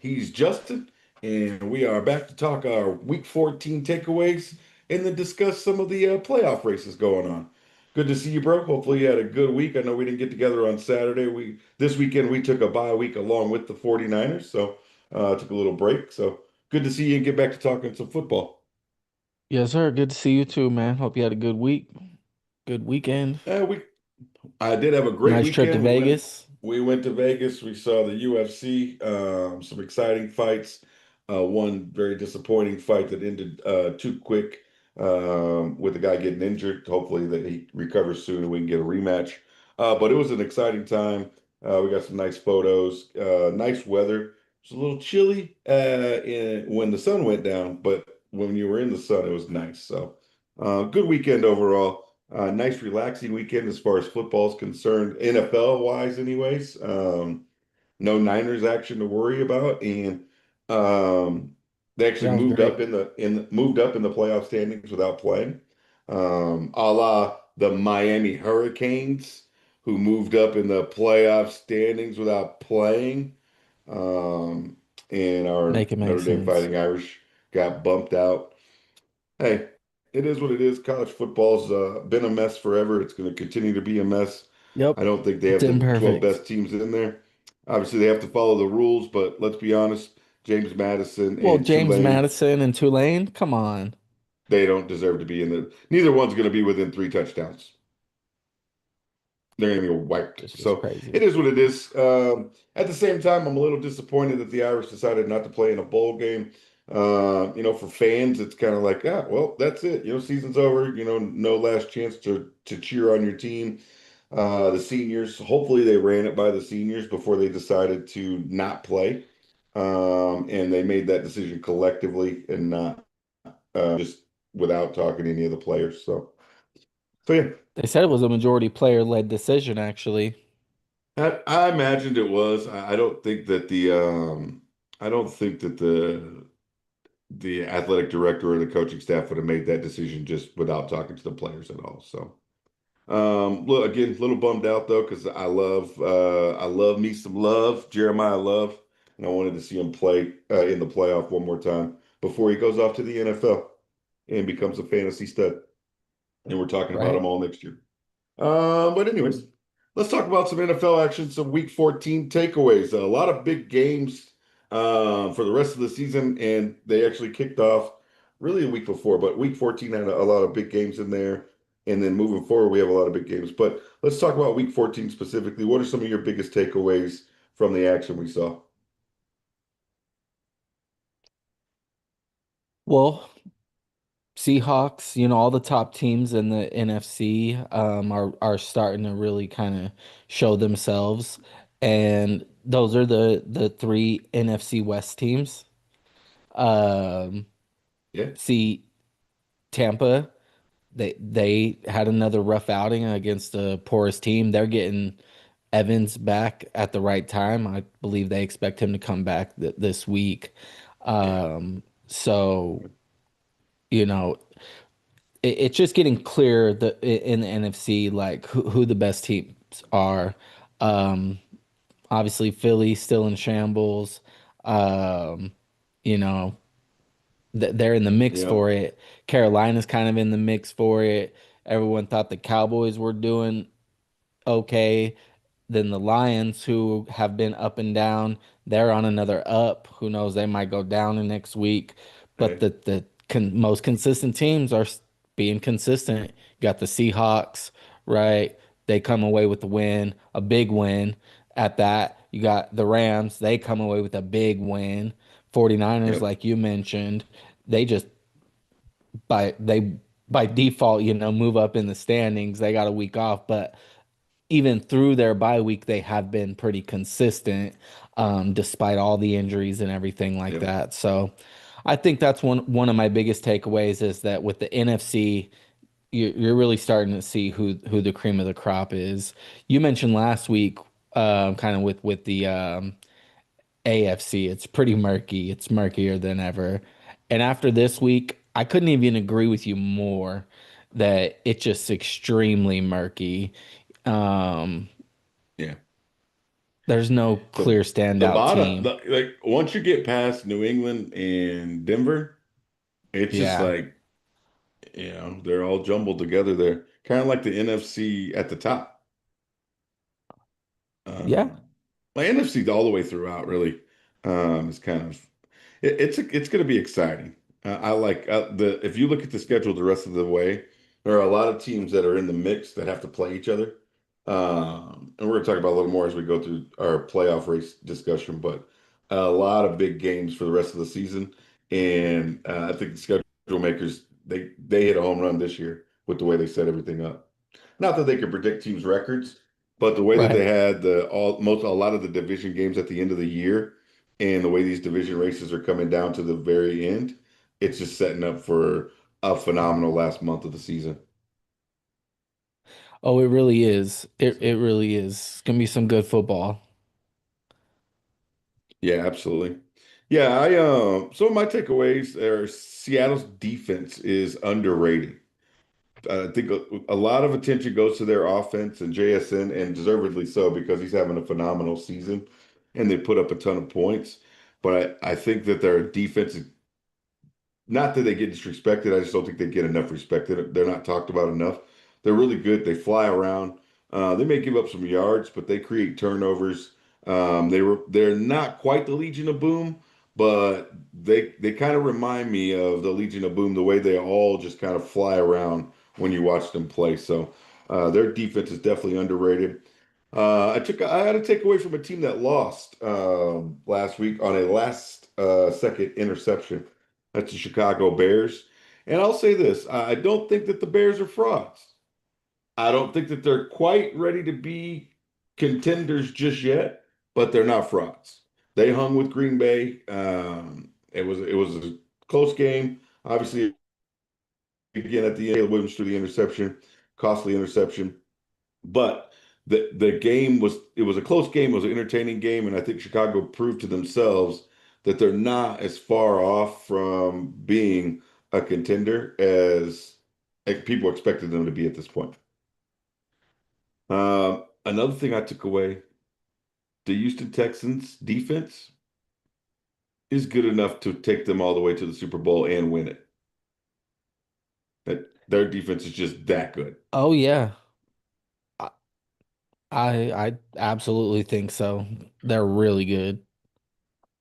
He's Justin, and we are back to talk our Week 14 takeaways and then discuss some of the playoff races going on. Good to see you, bro. Hopefully you had a good week. I know we didn't get together on Saturday. We this weekend we took a bye week along with the 49ers, so took a little break. So good to see you and get back to talking some football. Yes, sir. Good to see you too, man. Hope you had a good week, good weekend. We I did have a great Nice trip to weekend. We went Vegas. we went to Vegas. We saw the UFC, some exciting fights. One very disappointing fight that ended too quick with the guy getting injured. Hopefully that he recovers soon and we can get a rematch. But it was an exciting time. We got some nice photos, nice weather. It was a little chilly when the sun went down, but when you were in the sun, it was nice. So good weekend overall. Nice relaxing weekend as far as football is concerned, NFL wise, anyways. No Niners action to worry about, and they actually Sounds moved up great. in the playoff standings without playing, a la the Miami Hurricanes, who moved up in the playoff standings without playing, um, and our Make it make Notre Dame sense. Fighting Irish got bumped out. Hey, it is what it is. College football's been a mess forever. It's going to continue to be a mess. Yep. I don't think they It's have the 12 imperfect. best teams in there. Obviously, they have to follow the rules, but let's be honest, James Madison Well, and James Tulane, Madison and Tulane, come on. they don't deserve to be in the. Neither one's going to be within three touchdowns. They're going to get wiped. This is So it crazy. is what it is. At the same time, I'm a little disappointed that the Irish decided not to play in a bowl game. For fans, it's kind of like, well, that's it. Season's over. No last chance to cheer on your team. The seniors, hopefully, they ran it by the seniors before they decided to not play, and they made that decision collectively and not just without talking to any of the players. So yeah. They said it was a majority player-led decision, actually. I imagined it was. I don't think that the athletic director or the coaching staff would have made that decision just without talking to the players at all. So look again, a little bummed out though because I love me some love Jeremiah Love, and I wanted to see him play in the playoff one more time before he goes off to the NFL and becomes a fantasy stud. And we're talking about him Right. all next year. But anyways, let's talk about some NFL action, some Week 14 takeaways. A lot of big games for the rest of the season, and they actually kicked off really a week before, but Week 14 had a lot of big games in there. And then moving forward, we have a lot of big games. But let's talk about Week 14 specifically. What are some of your biggest takeaways from the action we saw? Well, Seahawks, all the top teams in the NFC are starting to really kind of show themselves. And those are the three NFC West teams. Um, Yeah, see Tampa, they had another rough outing against the poorest team. They're getting Evans back at the right time. I believe they expect him to come back this week. yeah, So, you know, it's just getting clear in the NFC like who the best teams are. Um, Obviously, Philly still in shambles. Um, you know, they're in the mix yeah, for it. Carolina's kind of in the mix for it. Everyone thought the Cowboys were doing okay. Then the Lions, who have been up and down, they're on another up. Who knows? They might go down in next week. But hey, the most consistent teams are being consistent. You got the Seahawks, right? They come away with the win, a big win at that. You got the Rams, they come away with a big win. 49ers, yep, like you mentioned, they just they by default, move up in the standings. They got a week off, but even through their bye week, they have been pretty consistent, despite all the injuries and everything like yep, that. So I think that's one of my biggest takeaways is that with the NFC, you're really starting to see who the cream of the crop is. You mentioned last week, kind of with the AFC, it's pretty murky. It's murkier than ever. And after this week, I couldn't even agree with you more that it's just extremely murky. Um, yeah. There's no The clear the standout bottom, team. like once you get past New England and Denver, it's just Yeah. like, they're all jumbled together there. Kind of like the NFC at the top. Yeah. Um, my NFC all the way throughout really is kind of it's going to be exciting. I like the if you look at the schedule the rest of the way, there are a lot of teams that are in the mix that have to play each other. And we're going to talk about a little more as we go through our playoff race discussion, but a lot of big games for the rest of the season. And I think the schedule makers they hit a home run this year with the way they set everything up. Not that they could predict teams' records, but the way that they Right. had a lot of the division games at the end of the year, and the way these division races are coming down to the very end, it's just setting up for a phenomenal last month of the season. Oh, it really is. It So really is. It's gonna be some good football. yeah, absolutely. Yeah, I some of my takeaways are Seattle's defense is underrated. I think a lot of attention goes to their offense and JSN, and deservedly so because he's having a phenomenal season and they put up a ton of points. But I think that their defense is not that they get disrespected. I just don't think they get enough respect. They're not talked about enough. They're really good. They fly around. They may give up some yards, but they create turnovers. They're not quite the Legion of Boom, but they kind of remind me of the Legion of Boom, the way they all just kind of fly around when you watch them play. So their defense is definitely underrated. I had to take away from a team that lost last week on a last second interception. That's the Chicago Bears. And I'll say this, I don't think that the Bears are frauds. I don't think that they're quite ready to be contenders just yet, but they're not frauds. They hung with Green Bay. It was a close game. Obviously, again at the end, Caleb Williams threw the interception, costly interception. But the game was a close game, it was an entertaining game, and I think Chicago proved to themselves that they're not as far off from being a contender as people expected them to be at this point. Another thing I took away, the Houston Texans defense is good enough to take them all the way to the Super Bowl and win it. That their defense is just that good. Oh yeah. I I absolutely think so. They're really good.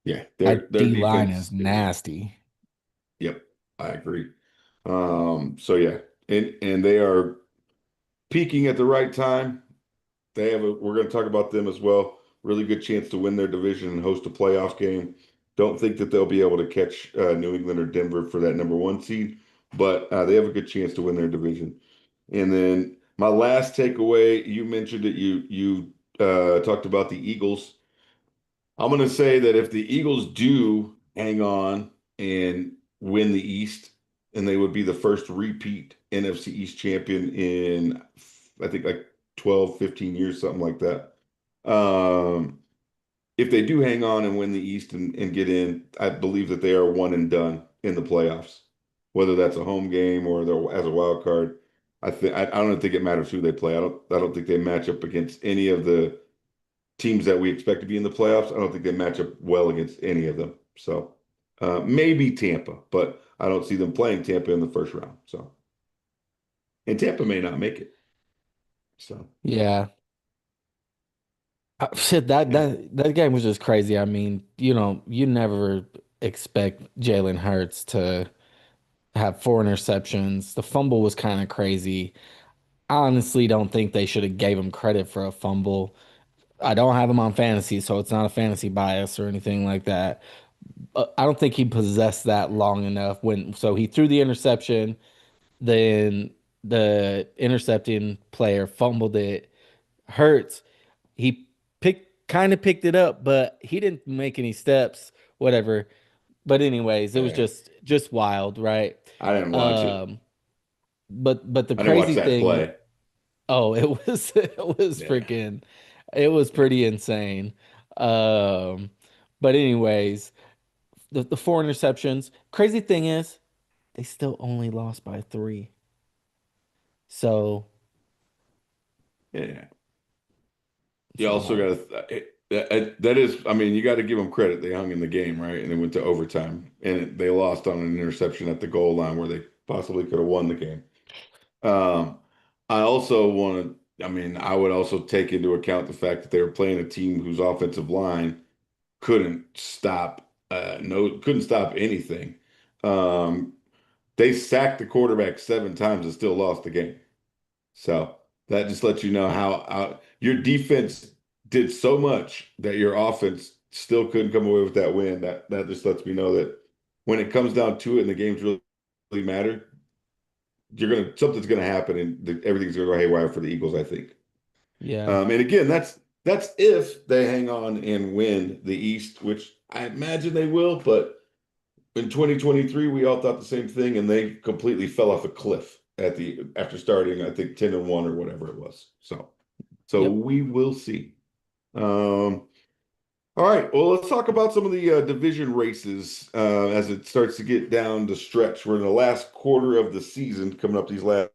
Yeah, That their D line is defense is nasty. yep, I agree. So yeah, and they are peaking at the right time. We're going to talk about them as well. Really good chance to win their division and host a playoff game. Don't think that they'll be able to catch New England or Denver for that number one seed, but they have a good chance to win their division. And then my last takeaway, you mentioned it. You talked about the Eagles. I'm going to say that if the Eagles do hang on and win the East, and they would be the first repeat NFC East champion in, I think, like 12, 15 years, something like that. Um, if they do hang on and win the East and get in, I believe that they are one and done in the playoffs, whether that's a home game or they're as a wild card. I don't think it matters who they play. I don't think they match up against any of the teams that we expect to be in the playoffs. I don't think they match up well against any of them. So maybe Tampa, but I don't see them playing Tampa in the first round. So and Tampa may not make it. So Yeah. Shit, that game was just crazy. I mean, you never expect Jalen Hurts to have four interceptions. The fumble was kind of crazy. I honestly don't think they should have gave him credit for a fumble. I don't have him on fantasy, so it's not a fantasy bias or anything like that. I don't think he possessed that long enough so he threw the interception, then the intercepting player fumbled it. Hurts, he picked it up, but he didn't make any steps, whatever. But anyways, it was yeah, just wild, right? I didn't watch it. Um, but the I didn't watch crazy that thing, play. oh, Yeah, it was yeah, pretty insane. Um, but anyways, the four interceptions. Crazy thing is, they still only lost by three. So yeah. You also so got to. That is, I mean, you got to give them credit. They hung in the game, right? And they went to overtime, and they lost on an interception at the goal line where they possibly could have won the game. Um, I also want to, I mean, I would also take into account the fact that they were playing a team whose offensive line couldn't stop anything. Um, they sacked the quarterback 7 times and still lost the game. So that just lets you know how your defense did so much that your offense still couldn't come away with that win. That just lets me know that when it comes down to it and the games really matter, something's gonna happen and everything's gonna go haywire for the Eagles, I think. Yeah. And again, that's if they hang on and win the East, which I imagine they will, but in 2023, we all thought the same thing, and they completely fell off a cliff after starting, I think, 10-1 or whatever it was. So Yep. we will see. Um, all right, well, let's talk about some of the division races as it starts to get down the stretch. We're in the last quarter of the season, coming up these last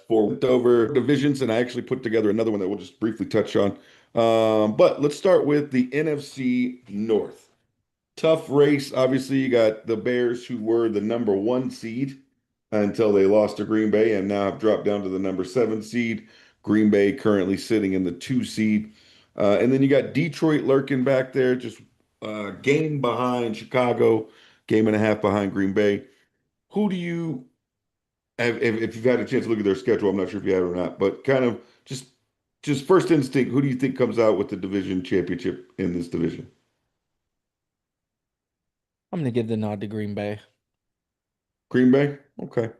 four over divisions, and I actually put together another one that we'll just briefly touch on. But let's start with the NFC North. Tough race. Obviously, you got the Bears, who were the number one seed until they lost to Green Bay and now have dropped down to the number seven seed. Green Bay currently sitting in the two seed. And then you got Detroit lurking back there, just game behind Chicago, game and a half behind Green Bay. Who do you have, if you've had a chance to look at their schedule? I'm not sure if you have or not, but kind of just first instinct, who do you think comes out with the division championship in this division? I'm gonna give the nod to Green Bay. Green Bay? Okay.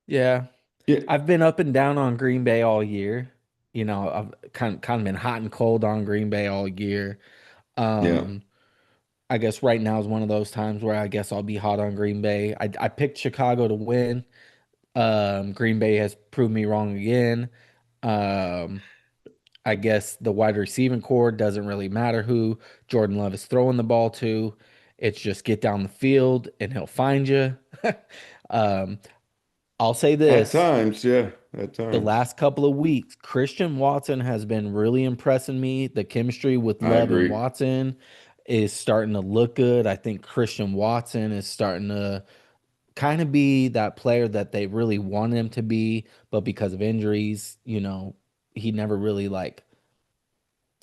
Yeah. Yeah. I've been up and down on Green Bay all year. I've kind of been hot and cold on Green Bay all year. Yeah. Um, I guess right now is one of those times where I guess I'll be hot on Green Bay. I picked Chicago to win. Green Bay has proved me wrong again. Um, I guess the wide receiving core doesn't really matter who Jordan Love is throwing the ball to. It's just get down the field and he'll find you. Um, I'll say At this. times, yeah, at The times. last couple of weeks, Christian Watson has been really impressing me. The chemistry with I Love and agree. Watson is starting to look good. I think Christian Watson is starting to kind of be that player that they really wanted him to be, but because of injuries, he never really like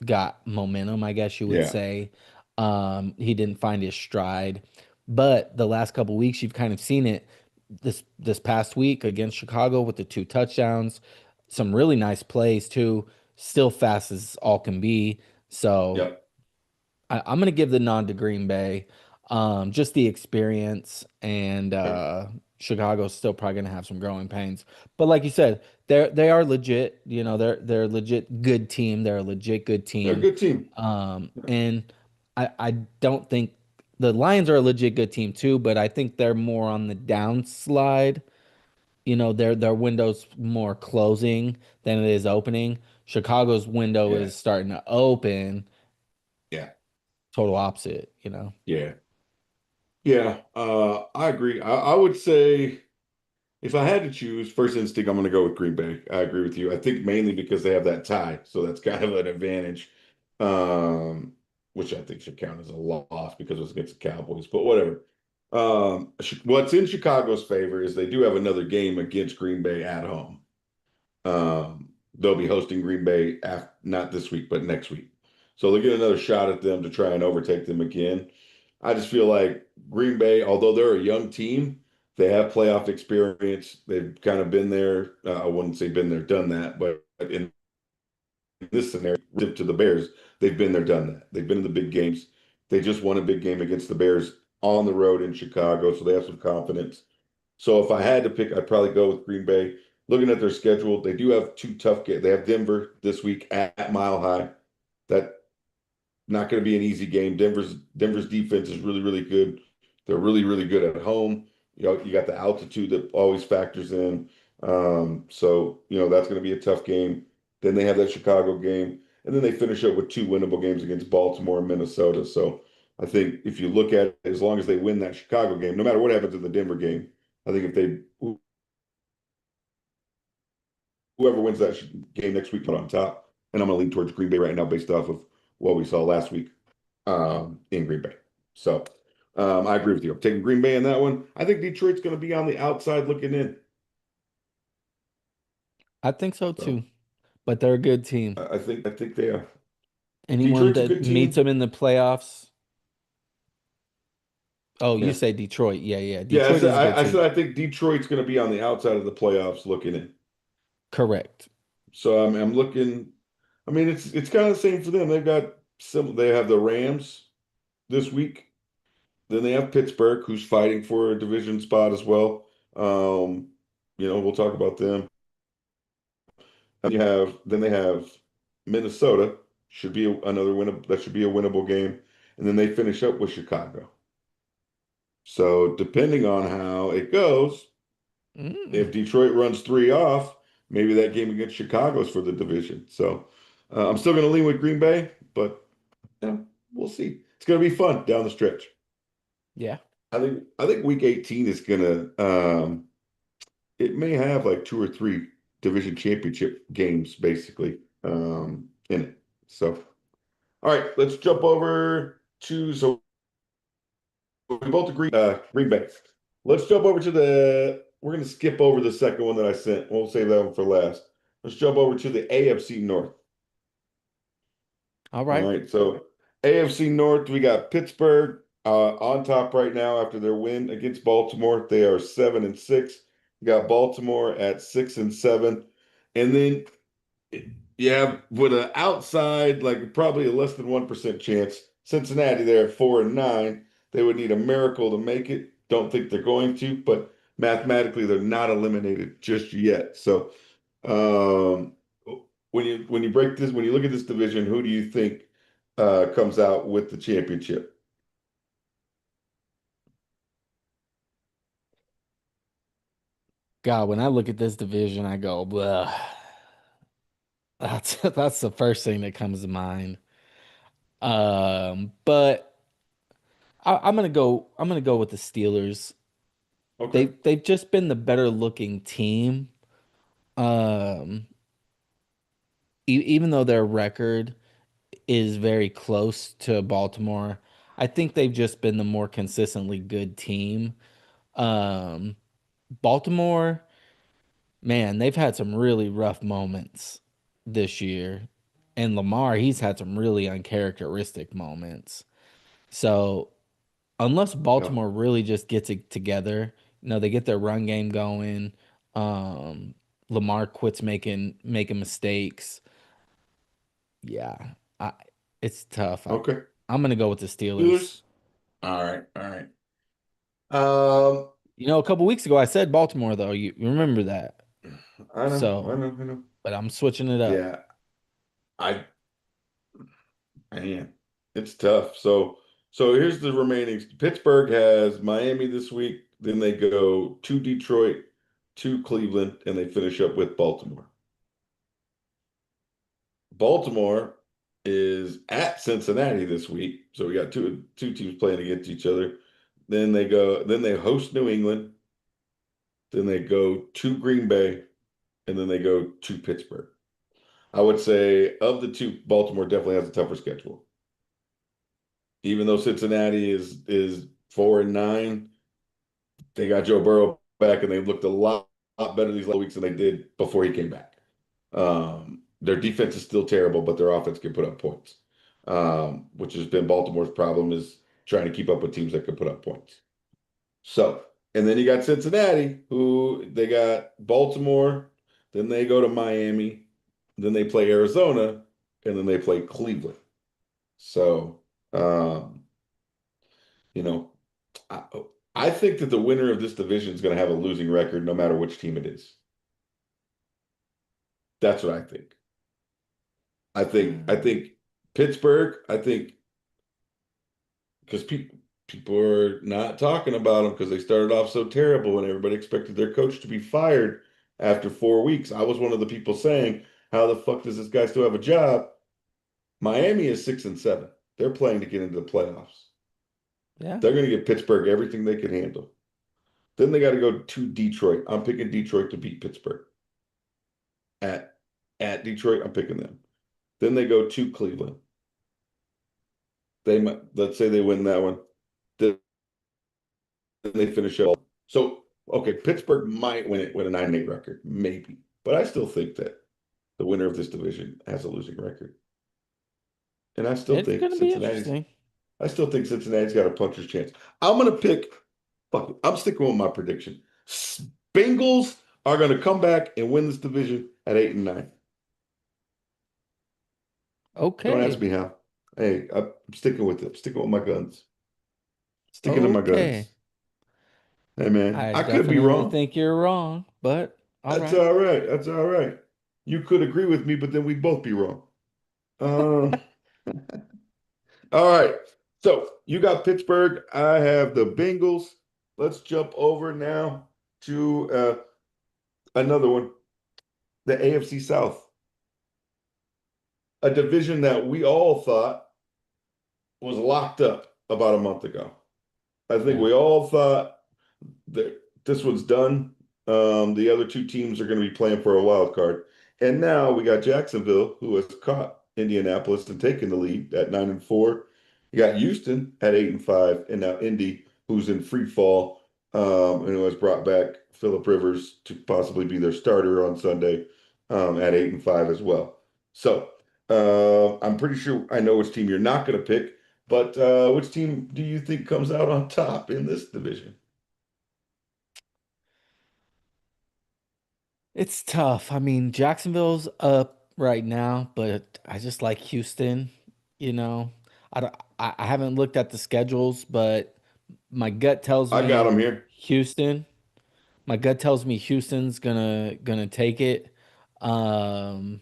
got momentum, I guess you would Yeah. say. He didn't find his stride. But the last couple weeks, you've kind of seen it this past week against Chicago with the two touchdowns, some really nice plays too, still fast as all can be. So Yep. I'm gonna give the nod to Green Bay. Just the experience and Okay. Chicago's still probably gonna have some growing pains. But like you said, they are legit, they're a legit good team. They're a legit good They're a team. good team. And I don't think the Lions are a legit good team too, but I think they're more on the downslide. Their window's more closing than it is opening. Chicago's window Yeah. is starting to open, Yeah. total opposite. Yeah. Yeah. I agree. I would say if I had to choose, first instinct, I'm going to go with Green Bay. I agree with you. I think mainly because they have that tie, so that's kind of an advantage, um, which I think should count as a loss because it was against the Cowboys. But whatever. What's in Chicago's favor is they do have another game against Green Bay at home. They'll be hosting Green Bay not this week, but next week. So they'll get another shot at them to try and overtake them again. I just feel like Green Bay, although they're a young team, they have playoff experience. They've kind of been there. I wouldn't say been there, done that, but in this scenario, to the Bears, they've been there, done that. They've been in the big games. They just won a big game against the Bears on the road in Chicago, so they have some confidence. So if I had to pick, I'd probably go with Green Bay. Looking at their schedule, they do have two tough games. They have Denver this week at Mile High. That not going to be an easy game. Denver's defense is really, really good. They're really, really good at home. You got the altitude that always factors in. So that's going to be a tough game. Then they have that Chicago game, and then they finish up with two winnable games against Baltimore and Minnesota. So I think if you look at it, as long as they win that Chicago game, no matter what happens in the Denver game, I think if they whoever wins that game next week put on top. and I'm going to lean towards Green Bay right now based off of what we saw last week in Green Bay. So I agree with you. I'm taking Green Bay in that one. I think Detroit's going to be on the outside looking in. I think so So too, but they're a good team. I think they are. Anyone Detroit's a that good meets team. them in the playoffs. Oh, you Yeah. say Detroit. Yeah, yeah. Yeah, Detroit is a good I team. said I think Detroit's going to be on the outside of the playoffs looking in. Correct. So I'm looking. I mean, it's kind of the same for them. They have the Rams this week. Then they have Pittsburgh, who's fighting for a division spot as well. Um, we'll talk about them. And then they have Minnesota, should be another win. That should be a winnable game. And then they finish up with Chicago. So depending on how it goes, Mm, if Detroit runs three off, maybe that game against Chicago is for the division. So I'm still going to lean with Green Bay, but yeah, we'll see. It's going to be fun down the stretch. yeah. I think week 18 is going to it may have like two or three division championship games basically in it. So all right, let's jump over to so we both agree Green Bay. Let's jump over to we're going to skip over the second one that I sent. We'll save that one for last. Let's jump over to the AFC North. All All right. right, so AFC North, we got Pittsburgh on top right now after their win against Baltimore. They are 7-6. You got Baltimore at 6-7, and then yeah, with an outside, like probably a less than 1% chance. Cincinnati, they're at 4-9. They would need a miracle to make it. Don't think they're going to, but mathematically, they're not eliminated just yet. So, um, when you look at this division, who do you think comes out with the championship? God, when I look at this division, I go, blah. That's the first thing that comes to mind. But I'm gonna go with the Steelers. Okay. They've just been the better looking team. Um, even though their record is very close to Baltimore, I think they've just been the more consistently good team. Um, Baltimore, man, they've had some really rough moments this year. And Lamar, he's had some really uncharacteristic moments. So, unless No. Baltimore really just gets it together, they get their run game going. Um, Lamar quits making mistakes. Yeah, I, it's tough. Okay. I'm gonna go with the Steelers. Steelers. All right. All right. A couple weeks ago I said Baltimore though. You remember that? I know. I So, know. I know. but I'm switching it up. Yeah. I Man, it's tough. So here's the remaining. Pittsburgh has Miami this week. Then they go to Detroit, to Cleveland, and they finish up with Baltimore. Baltimore is at Cincinnati this week. So we got two teams playing against each other. Then they host New England. Then they go to Green Bay, and then they go to Pittsburgh. I would say of the two, Baltimore definitely has a tougher schedule. Even though Cincinnati is 4-9, they got Joe Burrow back and they looked lot better these last weeks than they did before he came back. Their defense is still terrible, but their offense can put up points. Which has been Baltimore's problem is trying to keep up with teams that can put up points. So, and then you got Cincinnati, who they got Baltimore, then they go to Miami, then they play Arizona, and then they play Cleveland. So, um, you know, I, I think that the winner of this division is going to have a losing record no matter which team it is. That's what I think. I think Pittsburgh, I think because people are not talking about them because they started off so terrible and everybody expected their coach to be fired after 4 weeks. I was one of the people saying, how the fuck does this guy still have a job? Miami is 6-7. They're playing to get into the playoffs. Yeah. They're going to give Pittsburgh everything they can handle. Then they got to go to Detroit. I'm picking Detroit to beat Pittsburgh. At at Detroit, I'm picking them. Then they go to Cleveland. They might, let's say they win that one. Then they finish up. So, okay, Pittsburgh might win it with a 9-8 record, maybe. But I still think that the winner of this division has a losing record. And It's gonna be interesting. I still think Cincinnati's got a puncher's chance. I'm gonna pick, fuck it, I'm sticking with my prediction. Bengals are gonna come back and win this division at 8-9. Don't ask Okay. me how. Hey, I'm sticking with it. I'm sticking with my guns. Sticking to my Okay. guns. Hey man, I I could be definitely wrong. think you're wrong, but all That's right. all right. That's all right. You could agree with me, but then we'd both be wrong. Um, all right. So you got Pittsburgh. I have the Bengals. Let's jump over now to another one, the AFC South, a division that we all thought was locked up about a month ago. I think Yeah. we all thought that this was done. The other two teams are going to be playing for a wild card. And now we got Jacksonville, who has caught Indianapolis and taken the lead at 9-4. You got Houston at 8-5, and now Indy, who's in free fall, and who has brought back Philip Rivers to possibly be their starter on Sunday, at 8-5 as well. So I'm pretty sure I know which team you're not going to pick, but which team do you think comes out on top in this division? It's tough. I mean, Jacksonville's up right now, but I just like Houston, you know. I don't, I haven't looked at the schedules, but my gut tells I got me them here. Houston. My gut tells me Houston's gonna take it. Um,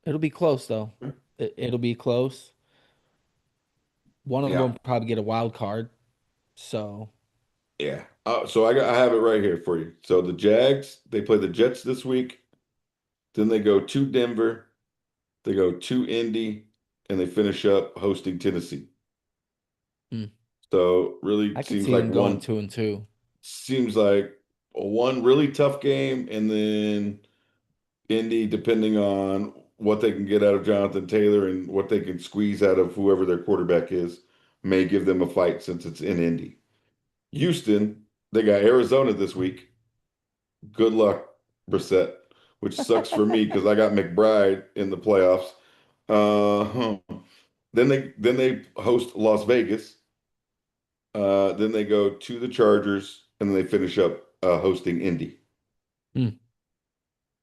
it'll be close though. It'll be close. One of them Yeah, will probably get a wild card. So, yeah. So I have it right here for you. So the Jags, they play the Jets this week. Then they go to Denver. They go to Indy, and they finish up hosting Tennessee. hmm, So really I could see them going 2-2. seems like one really tough game, and then Indy, depending on what they can get out of Jonathan Taylor and what they can squeeze out of whoever their quarterback is, may give them a fight since it's in Indy. Houston, they got Arizona this week. Good luck, Brissett, which sucks for me because I got McBride in the playoffs. Then they host Las Vegas. Then they go to the Chargers, and then they finish up hosting Indy. Hmm.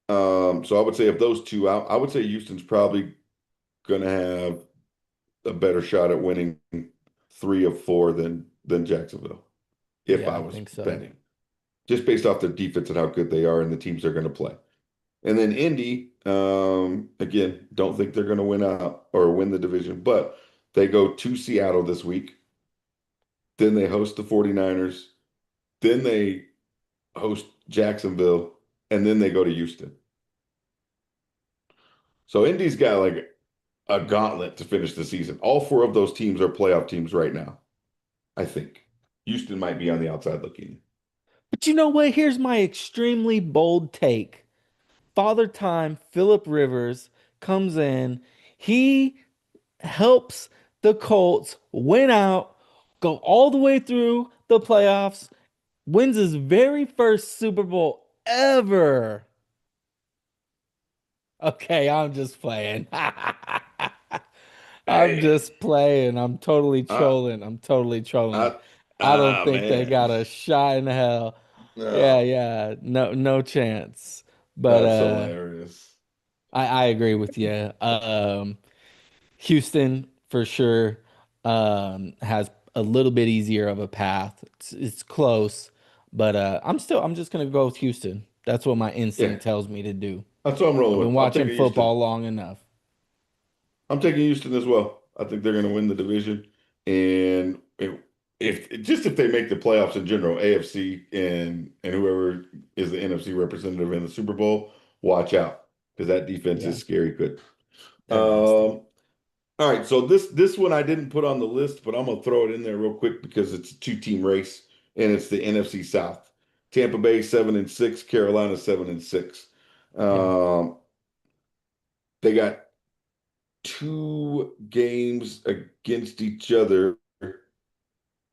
So I would say of those two, I would say Houston's probably going to have a better shot at winning 3 of 4 than Jacksonville, if Yeah, I I was think so. betting, just based off their defense and how good they are and the teams they're going to play. And then Indy, again, don't think they're going to win out or win the division, but they go to Seattle this week. Then they host the 49ers. Then they host Jacksonville. And then they go to Houston. So Indy's got like a gauntlet to finish the season. All 4 of those teams are playoff teams right now, I think. Houston might be on the outside looking. But you know what? Here's my extremely bold take. Father Time, Philip Rivers comes in. He helps the Colts win out, go all the way through the playoffs, wins his very first Super Bowl ever. Okay, I'm just playing. I'm Hey, just playing. I'm totally I, trolling. I'm totally trolling. I, I don't ah, think they man. got a shot in hell. Yeah, No, yeah. No, no chance. But that's hilarious. I agree with you. Houston for sure has a little bit easier of a path. It's close, but I'm just gonna go with Houston. That's what my Yeah, instinct tells me to do. that's what I'm rolling I've been with. I'm watching taking Houston. football long enough. I'm taking Houston as well. I think they're going to win the division, and if they make the playoffs in general, AFC and whoever is the NFC representative in the Super Bowl, watch out because that defense Yeah, is scary good. they're nasty. All right, so this one I didn't put on the list, but I'm gonna throw it in there real quick because it's a 2-team race and it's the NFC South. Tampa Bay 7-6, Carolina 7-6. Yeah. Um, they got two games against each other,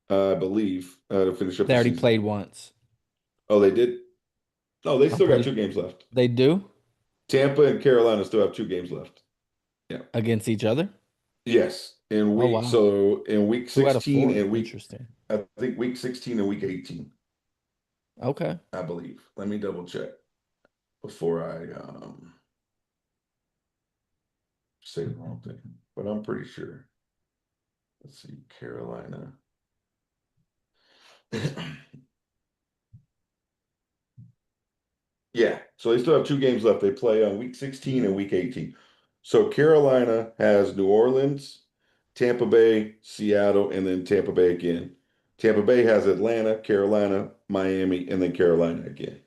I believe, to finish up They the already season. played once. Oh, they did? No, they I'm still got pretty. two games left. They do Tampa and Carolina still have two games left. Yeah. against each other. Yes. Oh wow. In week Two out of 16 four. and Interesting. I think week 16 and week 18, Okay. I believe. Let me double check before I say the wrong thing. But I'm pretty sure. Let's see, Carolina. Yeah, so they still have two games left. They play on week 16 and week 18. So Carolina has New Orleans, Tampa Bay, Seattle, and then Tampa Bay again. Tampa Bay has Atlanta, Carolina, Miami, and then Carolina again.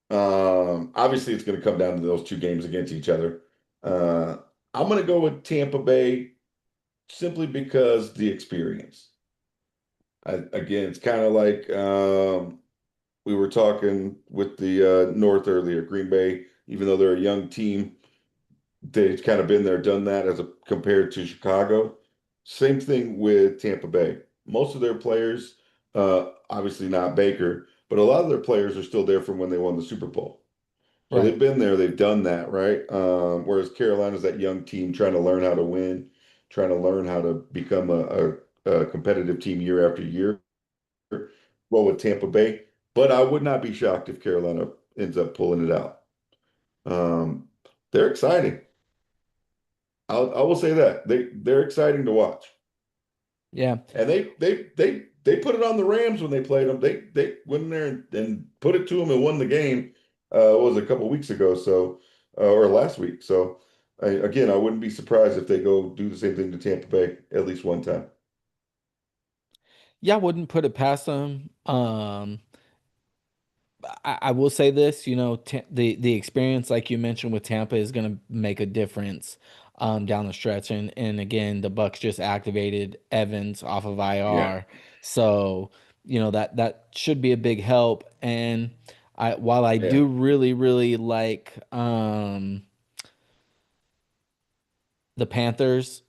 Obviously, it's going to come down to those two games against each other. Uh, I'm going to go with Tampa Bay simply because the experience. Again, it's kind of like we were talking with the North earlier, Green Bay, even though they're a young team, they've kind of been there, done that as a compared to Chicago. Same thing with Tampa Bay. Most of their players, obviously not Baker, but a lot of their players are still there from when they won the Super Bowl. So Right. they've been there, they've done that, right? Whereas Carolina's that young team trying to learn how to win, trying to learn how to become a competitive team year after year. Roll with Tampa Bay, but I would not be shocked if Carolina ends up pulling it out. Um, they're exciting. I will say that they're exciting to watch, Yeah. and they put it on the Rams when they played them. They went in there and put it to them and won the game. It was a couple weeks ago, so or last week. So again, I wouldn't be surprised if they go do the same thing to Tampa Bay at least one time. Yeah, I wouldn't put it past them. I will say this, the experience, like you mentioned with Tampa, is going to make a difference down the stretch. And again, the Bucks just activated Evans off of Yeah, IR, so that should be a big help. And while I yeah, do really like the Panthers,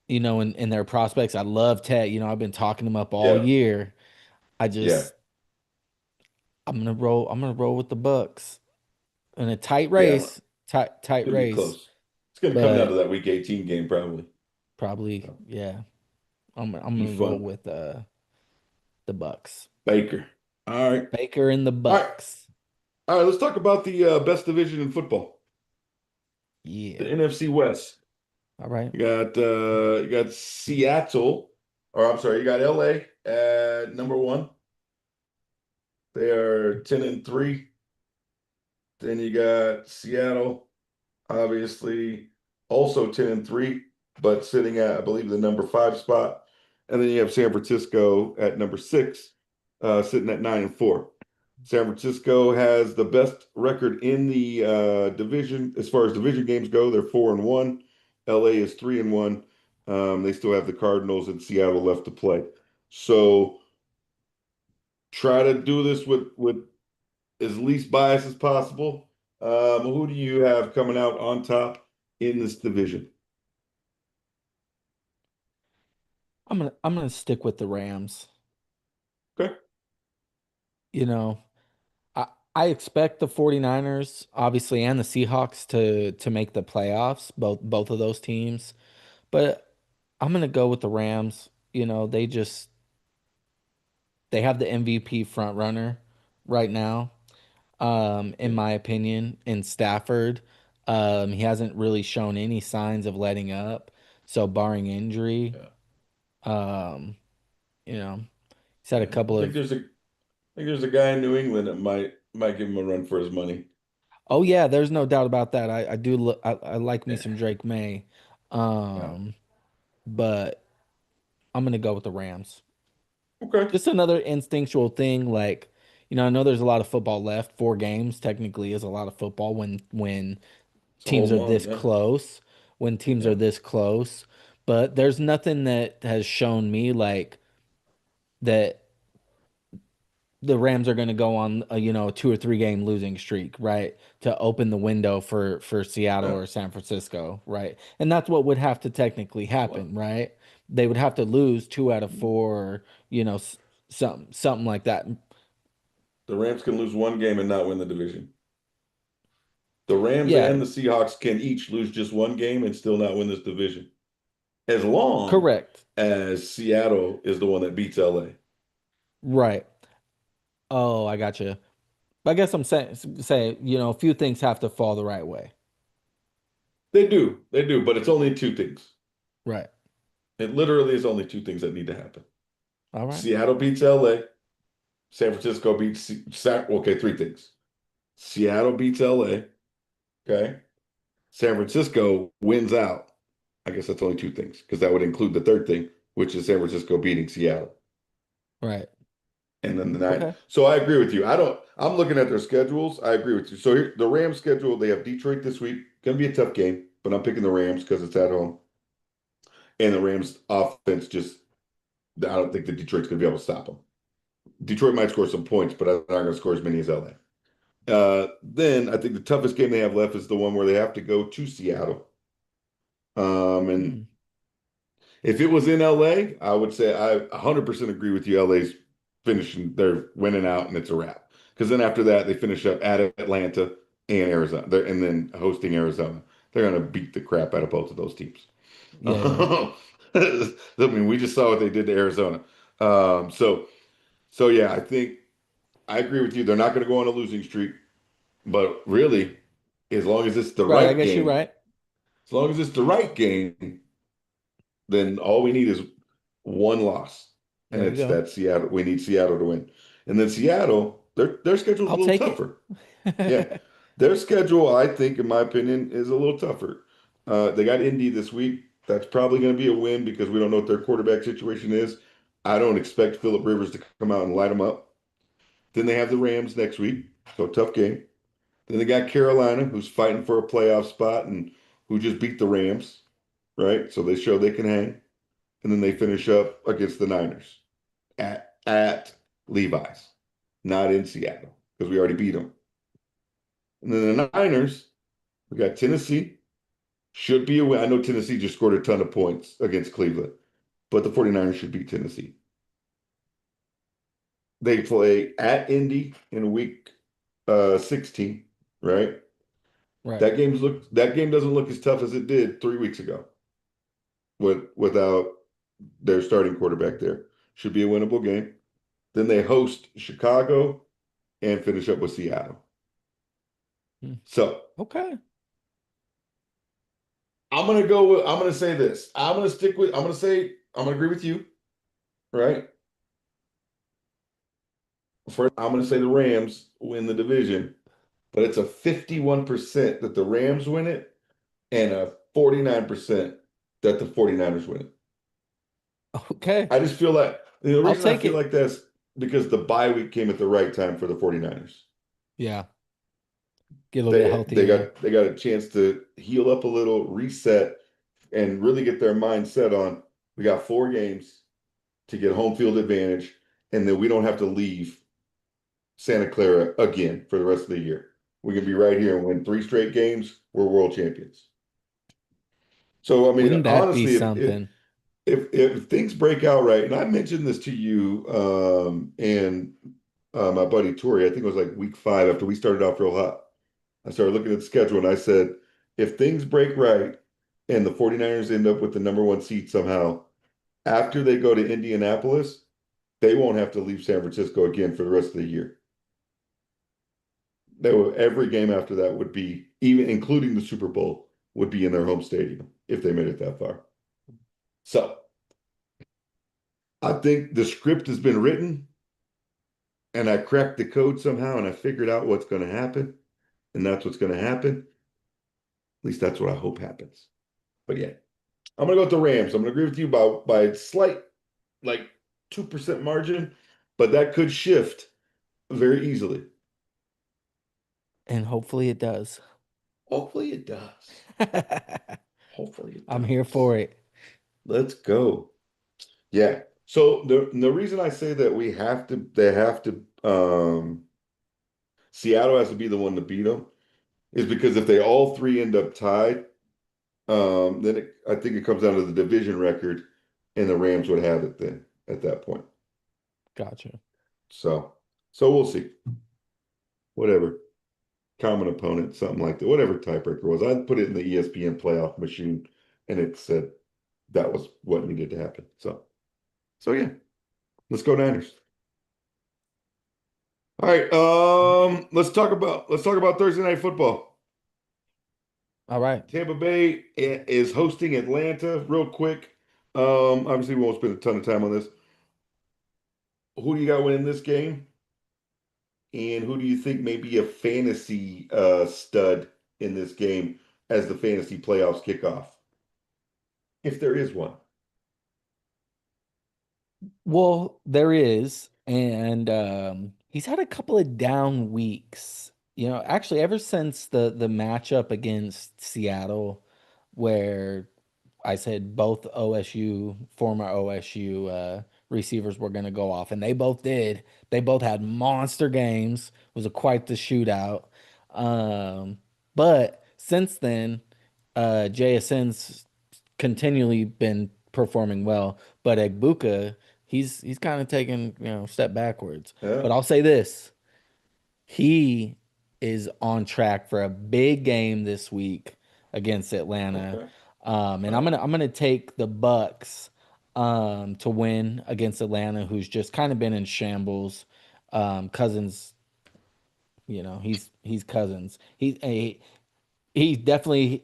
and their prospects, I love Ted. I've been talking them up all yeah, year. I yeah, just I'm gonna roll. I'm gonna roll with the Bucks in a tight yeah. race, tight It'll be race, close. It's going to come down to but that Week 18 game probably. probably So, yeah. I'm be gonna roll fun. with the Bucks. Baker. All right. Baker and the All right. Bucks. All right. Let's talk about the best division in football, the Yeah. NFC West. All right. You got Seattle, or I'm sorry, you got LA at number one. They are 10 and 3. Then you got Seattle, obviously, also 10 and 3, but sitting at, I believe, the number five spot. And then you have San Francisco at number six, sitting at 9 and 4. San Francisco has the best record in the division as far as division games go. They're 4 and 1. LA is 3 and 1. They still have the Cardinals and Seattle left to play. So try to do this with as least bias as possible. Who do you have coming out on top in this division? I'm gonna stick with the Rams. Okay. You know, I I expect the 49ers, obviously, and the Seahawks to make the playoffs, both of those teams. But I'm gonna go with the Rams. They have the MVP front runner right now, in Yeah. my opinion, in Stafford. He hasn't really shown any signs of letting up. So barring injury, Yeah. um, you know, he's had a Yeah. couple of. I think there's a guy in New England that might give him a run for his money. Oh yeah, there's no doubt about that. I do look. I like me Yeah. some Drake May, Yeah. um, but I'm gonna go with the Rams. Okay. Just another instinctual thing, like, I know there's a lot of football left. 4 games technically is a lot of football when It's a whole teams are month. this Yeah. close, when teams are Yeah. this close. But there's nothing that has shown me like that the Rams are going to go on a, you know, a 2 or 3 game losing streak, right? To open the window for Seattle Yeah. or San Francisco, right? And that's what would have to technically What? happen, right? They would have to lose 2 out of 4, or, you know, something like that. The Rams can lose one game and not win the division. The Rams Yeah, and the Seahawks can each lose just one game and still not win this division, as long correct. as Seattle is the one that beats LA. Right. Oh, I got you. I guess I'm saying, you know, a few things have to fall the right way. They do, but it's only two things. Right. It literally is only two things that need to happen. All right. Seattle beats LA. San Francisco beats okay, three things. Seattle beats LA. Okay. San Francisco wins out. I guess that's only two things because that would include the third thing, which is San Francisco beating Seattle. Right. And then the nine. Okay. So I agree with you. I'm looking at their schedules. I agree with you. So here, the Rams schedule, they have Detroit this week. Gonna be a tough game, but I'm picking the Rams because it's at home. And the Rams offense just I don't think that Detroit's gonna be able to stop them. Detroit might score some points, but I'm not gonna score as many as LA. Then I think the toughest game they have left is the one where they have to go to Seattle. And Hmm. if it was in LA, I would say I 100% agree with you. LA's finishing, they're winning out and it's a wrap. Because then after that, they finish up at Atlanta and Arizona, and then hosting Arizona. They're going to beat the crap out of both of those teams. Yeah, yeah. I mean, we just saw what they did to Arizona. So yeah, I think I agree with you. They're not going to go on a losing streak, but really, as long as it's the Right. I right guess you're game, right. as long as it's the right game, then all we need is one loss, and There you it's go. that Seattle. We need Seattle to win, and then Seattle, their schedule's a I'll little take it. tougher. Yeah, their schedule, I think, in my opinion, is a little tougher. They got Indy this week. That's probably going to be a win because we don't know what their quarterback situation is. I don't expect Philip Rivers to come out and light them up. Then they have the Rams next week, so tough game. Then they got Carolina, who's fighting for a playoff spot and who just beat the Rams, right? So they show they can hang. And then they finish up against the Niners at Levi's, not in Seattle, because we already beat them. And then the Niners, we got Tennessee, should be a win. I know Tennessee just scored a ton of points against Cleveland, but the 49ers should beat Tennessee. They play at Indy in week 16, right? Right. That game doesn't look as tough as it did 3 weeks ago without their starting quarterback there. Should be a winnable game. Then they host Chicago and finish up with Seattle. Hmm. So Okay. I'm gonna say this. I'm gonna agree with you, right? I'm gonna say the Rams win the division, but it's a 51% that the Rams win it and a 49% that the 49ers win it. Okay. I just feel like the I'll reason I take feel it. like that's because the bye week came at the right time for the 49ers. Yeah. Get a little bit They healthier in. got a chance to heal up a little, reset, and really get their mind set on we got 4 games to get home field advantage, and then we don't have to leave Santa Clara again for the rest of the year. We can be right here and win 3 straight games. We're world champions. So I mean, Wouldn't that be honestly, something? if things break out right, and I mentioned this to you and my buddy Tori, I think it was like week 5 after we started off real hot. I started looking at the schedule and I said, if things break right and the 49ers end up with the number 1 seed somehow, after they go to Indianapolis, they won't have to leave San Francisco again for the rest of the year. Every game after that would be, even including the Super Bowl, would be in their home stadium if they made it that far. So I think the script has been written and I cracked the code somehow and I figured out what's going to happen. And that's what's going to happen. At least that's what I hope happens. But yeah, I'm gonna go with the Rams. I'm gonna agree with you by a slight, like 2% margin, but that could shift very easily. And hopefully it does. Hopefully it does. Hopefully it I'm here does. for it. Let's go. Yeah. So the reason I say that they have to Seattle has to be the one to beat them is because if they all three end up tied, I think it comes down to the division record, and the Rams would have it then at that point. Gotcha. So so we'll see. Whatever. Common opponent, something like that. Whatever tiebreaker was. I put it in the ESPN playoff machine and it said that was what needed to happen. So so yeah, let's go Niners. All right, let's talk about Thursday night football. All right. Tampa Bay is hosting Atlanta real quick. Obviously we won't spend a ton of time on this. Who do you got winning this game? And who do you think may be a fantasy stud in this game as the fantasy playoffs kick off? If there is one. Well, there is, and he's had a couple of down weeks. Actually, ever since the matchup against Seattle, where I said both former OSU receivers were going to go off, and they both did. They both had monster games. It was quite the shootout. Um, but since then, JSN's continually been performing well, but Egbuka, he's kind of taken, a step backwards. Yeah. But I'll say this, he is on track for a big game this week against Atlanta. Okay. And All right. I'm gonna take the Bucks to win against Atlanta, who's just kind of been in shambles. Cousins, he's Cousins. He definitely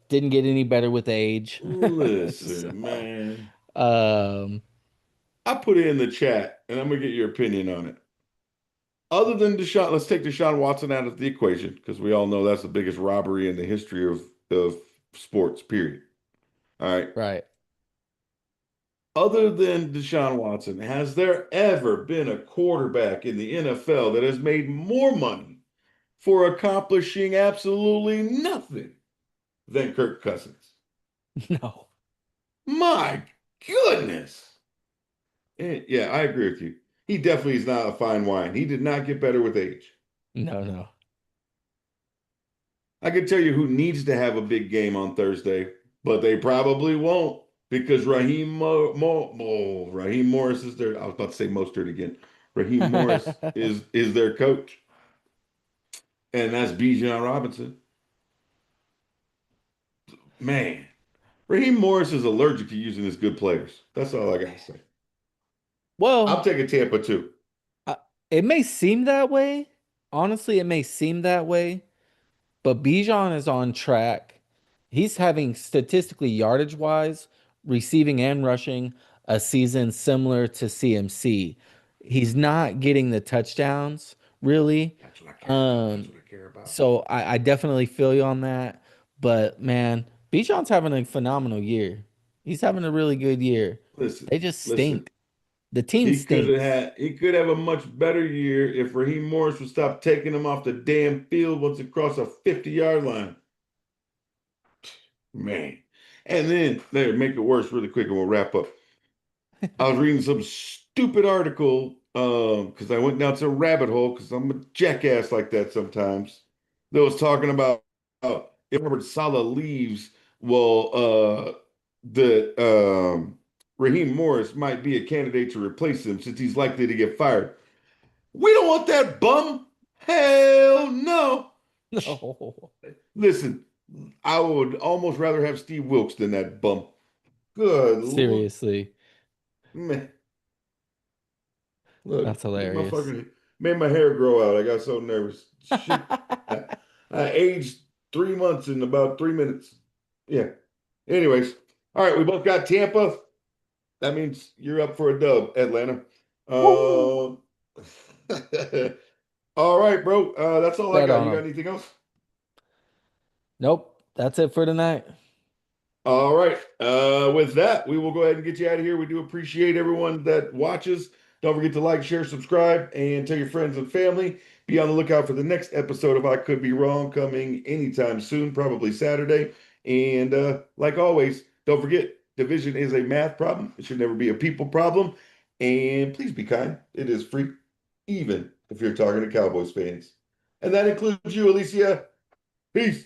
didn't get any better with age. Listen, So, man. um, I put it in the chat and I'm gonna get your opinion on it. Other than Deshaun, let's take Deshaun Watson out of the equation because we all know that's the biggest robbery in the history of sports, period. All right. right. Other than Deshaun Watson, has there ever been a quarterback in the NFL that has made more money for accomplishing absolutely nothing than Kirk Cousins? No, My goodness. Yeah, I agree with you. He definitely is not a fine wine. He did not get better with age. no, no. I can tell you who needs to have a big game on Thursday, but they probably won't because Raheem Morris is their. I was about to say Mostert again. Raheem Morris is their coach, and that's Bijan Robinson. Man, Raheem Morris is allergic to using his good players. That's all I gotta say. I'm Well, taking Tampa too. uh, it may seem that way. Honestly, it may seem that way, but Bijan is on track. He's having statistically yardage wise, receiving and rushing a season similar to CMC. He's not getting the touchdowns really. That's what I care about. That's Um, what I care about. so I definitely feel you on that. But man, Bijan's having a phenomenal year. He's having a really good year. Listen, They just listen. stink. The team stinks. He could have a much better year if Raheem Morris would stop taking him off the damn field once it crossed a 50-yard line. Man. And then there, make it worse really quick and we'll wrap up. I was reading some stupid article because I went down to a rabbit hole because I'm a jackass like that sometimes. That was talking about if Robert Saleh leaves, well, that Raheem Morris might be a candidate to replace him since he's likely to get fired. We don't want that bum. Hell no. No, Listen, I would almost rather have Steve Wilkes than that bum. Good Lord. seriously. Man, look, That's hilarious. made my hair grow out. I got so nervous. Shit. I, I aged 3 months in about 3 minutes. Yeah. Anyways, all right, we both got Tampa. That means you're up for a dub, Atlanta. Woo! Um, all right, bro. That's all I Bet got. on You got them. anything else? Nope. That's it for tonight. All right. With that, we will go ahead and get you out of here. We do appreciate everyone that watches. Don't forget to like, share, subscribe, and tell your friends and family. Be on the lookout for the next episode of I Could Be Wrong coming anytime soon, probably Saturday. And like always, don't forget, Division is a math problem. It should never be a people problem. And please be kind. It is free, even if you're talking to Cowboys fans. And that includes you, Alicia. Peace.